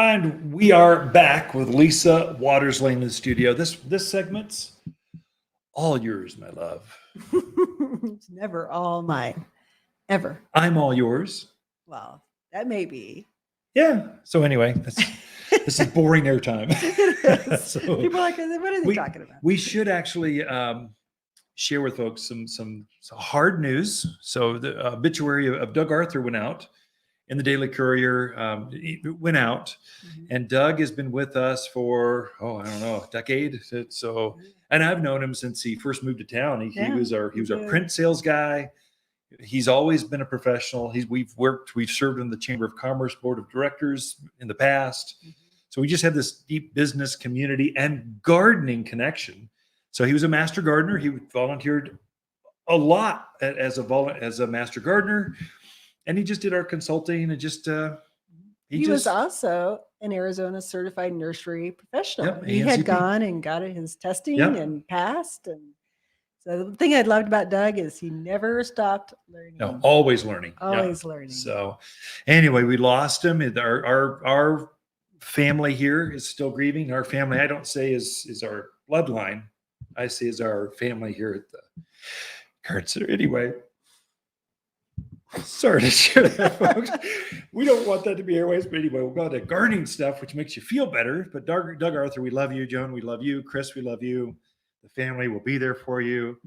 And we are back with Lisa Watersley in the studio. This segment's all yours, my love. It's never all mine, ever. I'm all yours. Well, that may be. Yeah. So anyway, this is boring airtime. So, people are like, what are they talking about? We should actually share with folks some hard news. So the obituary of Doug Arthur went out in the Daily Courier. It went out, and Doug has been with us for I don't know, a decade. So, and I've known him since he first moved to town. He was our print sales guy. He's always been a professional. We've served in the Chamber of Commerce Board of Directors in the past. So we just have this deep business community and gardening connection. So he was a master gardener. He volunteered a lot as a master gardener, and he just did our consulting and just he was also an Arizona certified nursery professional. Yep, he had gone and got his testing and passed. And so the thing I loved about Doug is he never stopped learning. No, always learning. Always learning. So anyway, we lost him. Our family here is still grieving. Our family, I don't say is our bloodline. I say is our family here at the Garden Center. Anyway, sorry to share that, folks. We don't want that to be airways, but anyway, we'll go to gardening stuff, which makes you feel better. But Doug Arthur, we love you. Joan, we love you. Chris, we love you. The family will be there for you.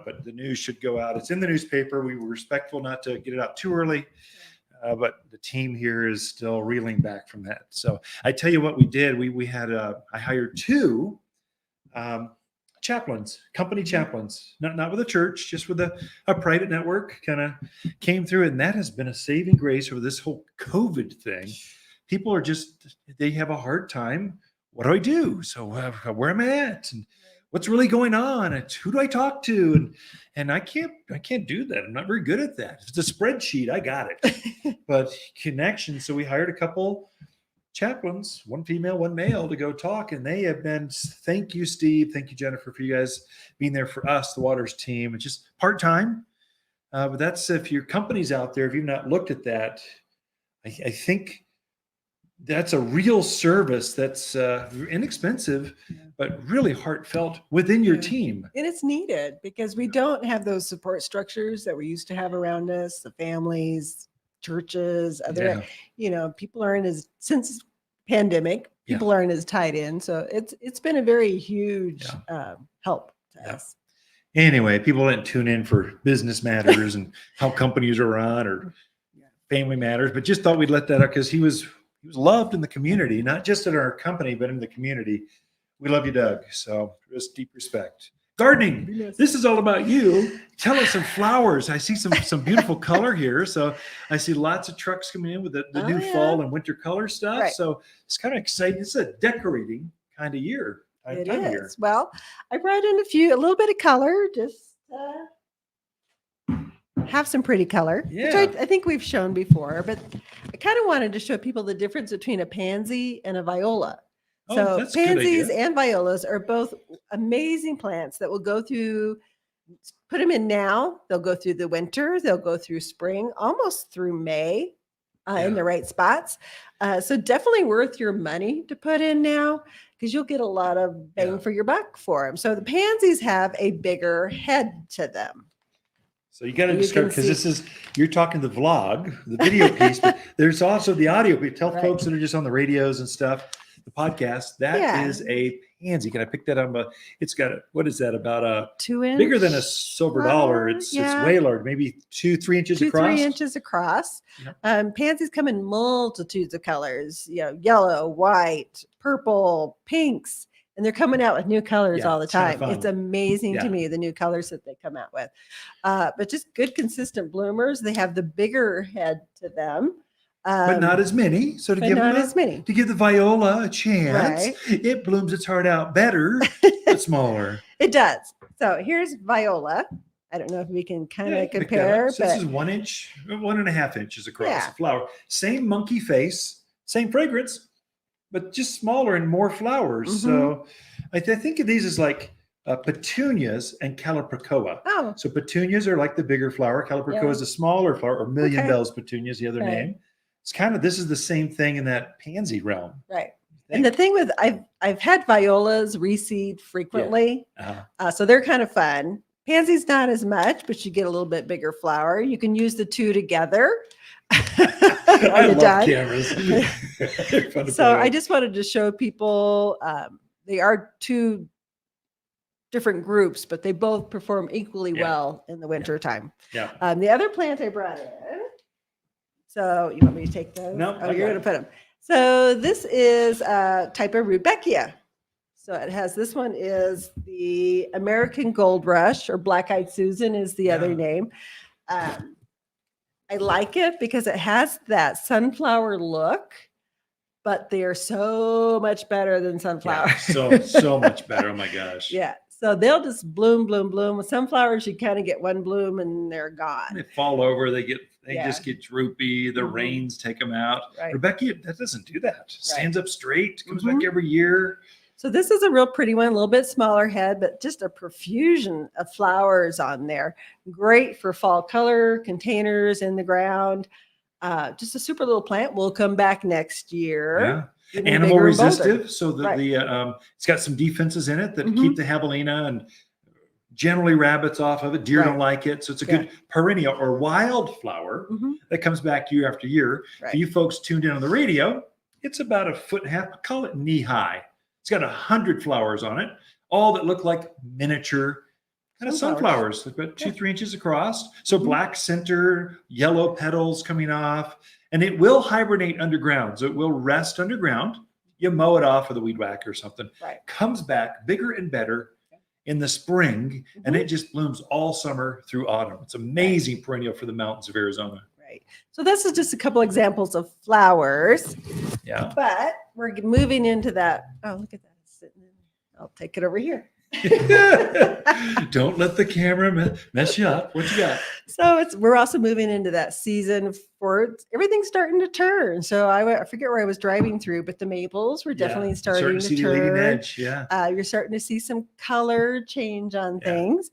But the news should go out. It's in the newspaper. We were respectful not to get it out too early. But the team here is still reeling back from that. So I tell you what we did. We had I hired two chaplains, company chaplains, not with a church, just with a private network, kind of came through. And that has been a saving grace over this whole COVID thing. People are they have a hard time. What do I do? So where am I at? And what's really going on? And who do I talk to? And I can't do that. I'm not very good at that. If it's a spreadsheet, I got it. But connection. So we hired a couple chaplains, one female, one male, to go talk. And they have been, thank you, Steve. Thank you, Jennifer, for you guys being there for us, the Waters team. It's just part-time. But that's, if your company's out there, if you've not looked at that, I think that's a real service that's inexpensive, but really heartfelt within your team. And it's needed because we don't have those support structures that we used to have around us, the families, churches, other, people aren't as, since pandemic, people aren't as tied in. So it's been a very huge help to us. Anyway, people didn't tune in for business matters and how companies are run or family matters, but just thought we'd let that out because he was loved in the community, not just in our company, but in the community. We love you, Doug. So just deep respect. Gardening. This is all about you. Tell us some flowers. I see some beautiful color here. So I see lots of trucks coming in with the new fall and winter color stuff. Right. So it's kind of exciting. It's a decorating kind of year. It is. Year. Well, I brought in a little bit of color, just have some pretty color, which I think we've shown before, but I kind of wanted to show people the difference between a pansy and a viola. So pansies and violas are both amazing plants that will go through, put them in now, they'll go through the winter, they'll go through spring, almost through May in the right spots. So definitely worth your money to put in now because you'll get a lot of bang for your buck for them. So the pansies have a bigger head to them. So you got to describe, because you're talking the vlog, the video piece, but there's also the audio. We tell folks that are just on the radios and stuff, the podcast, that is a pansy. Can I pick that up? It's got what is that? About a 2 inch, bigger than a silver dollar. It's way large, maybe 2-3 inches across. 3 inches across. Pansies come in multitudes of colors, yellow, white, purple, pinks. And they're coming out with new colors all the time. It's amazing to me, the new colors that they come out with. But just good, consistent bloomers. They have the bigger head to them. But not as many. So to give the viola a chance, it blooms its heart out better, but smaller. It does. So here's viola. I don't know if we can kind of compare. So this is 1 inch, 1.5 inches across the flower. Same monkey face, same fragrance, but just smaller and more flowers. So I think of these as like petunias and calibrachoa. So petunias are like the bigger flower. Calibrachoa is a smaller flower, or million bells petunia is the other name. this is the same thing in that pansy realm. Right. And the thing with, I've had violas reseed frequently. Yeah. So they're kind of fun. Pansy's not as much, but you get a little bit bigger flower. You can use the two together. I love cameras. So I just wanted to show people, they are two different groups, but they both perform equally well in the winter time. Yeah. The other plant I brought in. So you want me to take those? No. Oh, you're going to put them. So this is a type of rudbeckia. So it has, this one is the American Gold Rush, or Black-Eyed Susan is the other name. I like it because it has that sunflower look, but they are so much better than sunflower. Yeah, so much better. Oh my gosh. Yeah. So they'll just bloom, bloom, bloom. With sunflowers, you kind of get one bloom and they're gone. They fall over. They just get droopy. The rains take them out. Right. Rudbeckia, that doesn't do that. Stands up straight. Comes back every year. So this is a real pretty one, a little bit smaller head, but just a profusion of flowers on there. Great for fall color, containers in the ground. Just a super little plant. We'll come back next year. Yeah. Animal resistive. So it's got some defenses in it that keep the javelina and generally rabbits off of it. Deer don't like it. So it's a good perennial or wildflower that comes back year after year. For you folks tuned in on the radio, it's about 1.5 foot, call it knee high. It's got 100 flowers on it, all that look like miniature kind of sunflowers, about 2-3 inches across. So black center, yellow petals coming off, and it will hibernate underground. So it will rest underground. You mow it off with a weed whacker or something. Comes back bigger and better in the spring, and it just blooms all summer through autumn. It's amazing perennial for the mountains of Arizona. So this is just a couple examples of flowers. Yeah. But we're moving into that. Oh, look at that. It's sitting in. I'll take it over here. Don't let the camera mess you up. What you got? So we're also moving into that season for everything's starting to turn. So I forget where I was driving through, but the maples were definitely starting to turn. Leading edge. Yeah. You're starting to see some color change on things.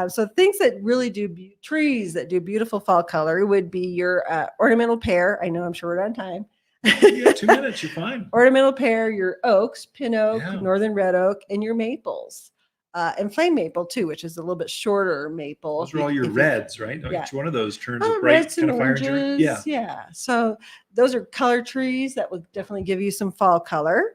So things that really do trees that do beautiful fall color would be your ornamental pear. I know I'm short on time. You got 2 minutes. You're fine. Ornamental pear, your oaks, pin oak, northern red oak, and your maples. And flame maple too, which is a little bit shorter maple. Those are all your reds, right? Yeah. Each one of those turns a bright kind of fire green. Yeah. So those are color trees that would definitely give you some fall color.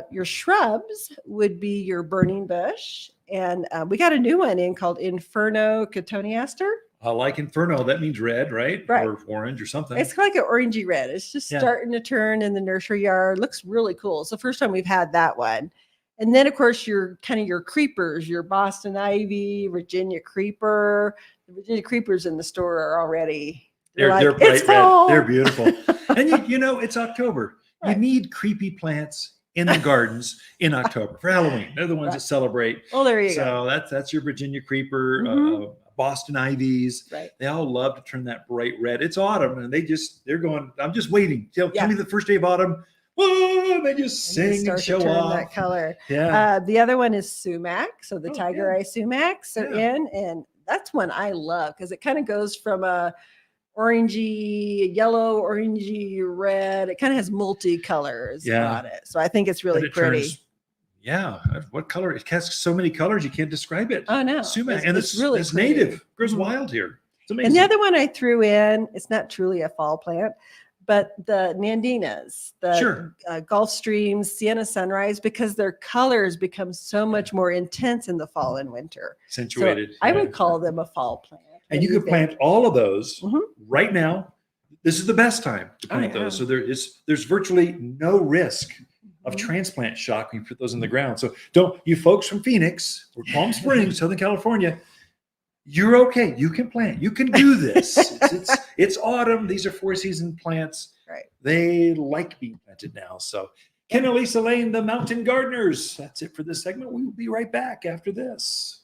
Your shrubs would be your burning bush. And we got a new one in called Inferno Cotoneaster. I like Inferno. That means red, right? Or orange or something. It's like an orangey red. It's just starting to turn in the nursery yard. Looks really cool. It's the first time we've had that one. And then, of course, your creepers, your Boston ivy, Virginia creeper. The Virginia creepers in the store are already they're bright red. They're beautiful. And you know, it's October. You need creepy plants in the gardens in October for Halloween. They're the ones that celebrate. Oh, there you go. So that's your Virginia creeper, Boston ivies. They all love to turn that bright red. It's autumn, and they're going. I'm just waiting. Tell me the first day of autumn. Whoa, they just sing and show off that color. Yeah. The other one is sumac. So the tiger eye sumacs are in, and that's one I love because it kind of goes from a orangey yellow, orangey red. It kind of has multi-colors on it. So I think it's really pretty. What color? It has so many colors you can't describe it. Oh no. Sumac. And it's really native. It grows wild here. It's amazing. And the other one I threw in, it's not truly a fall plant, but the Nandinas, the Gulf Streams, Sienna Sunrise, because their colors become so much more intense in the fall and winter. Accentuated. So I would call them a fall plant. And you could plant all of those right now. This is the best time to plant those. So there's virtually no risk of transplant shock when you put those in the ground. So you folks from Phoenix or Palm Springs, Southern California, you're okay. You can plant. You can do this. It's autumn. These are 4-season plants. They like being planted now. So Ken and Lisa Lain, the Mountain Gardeners. That's it for this segment. We will be right back after this.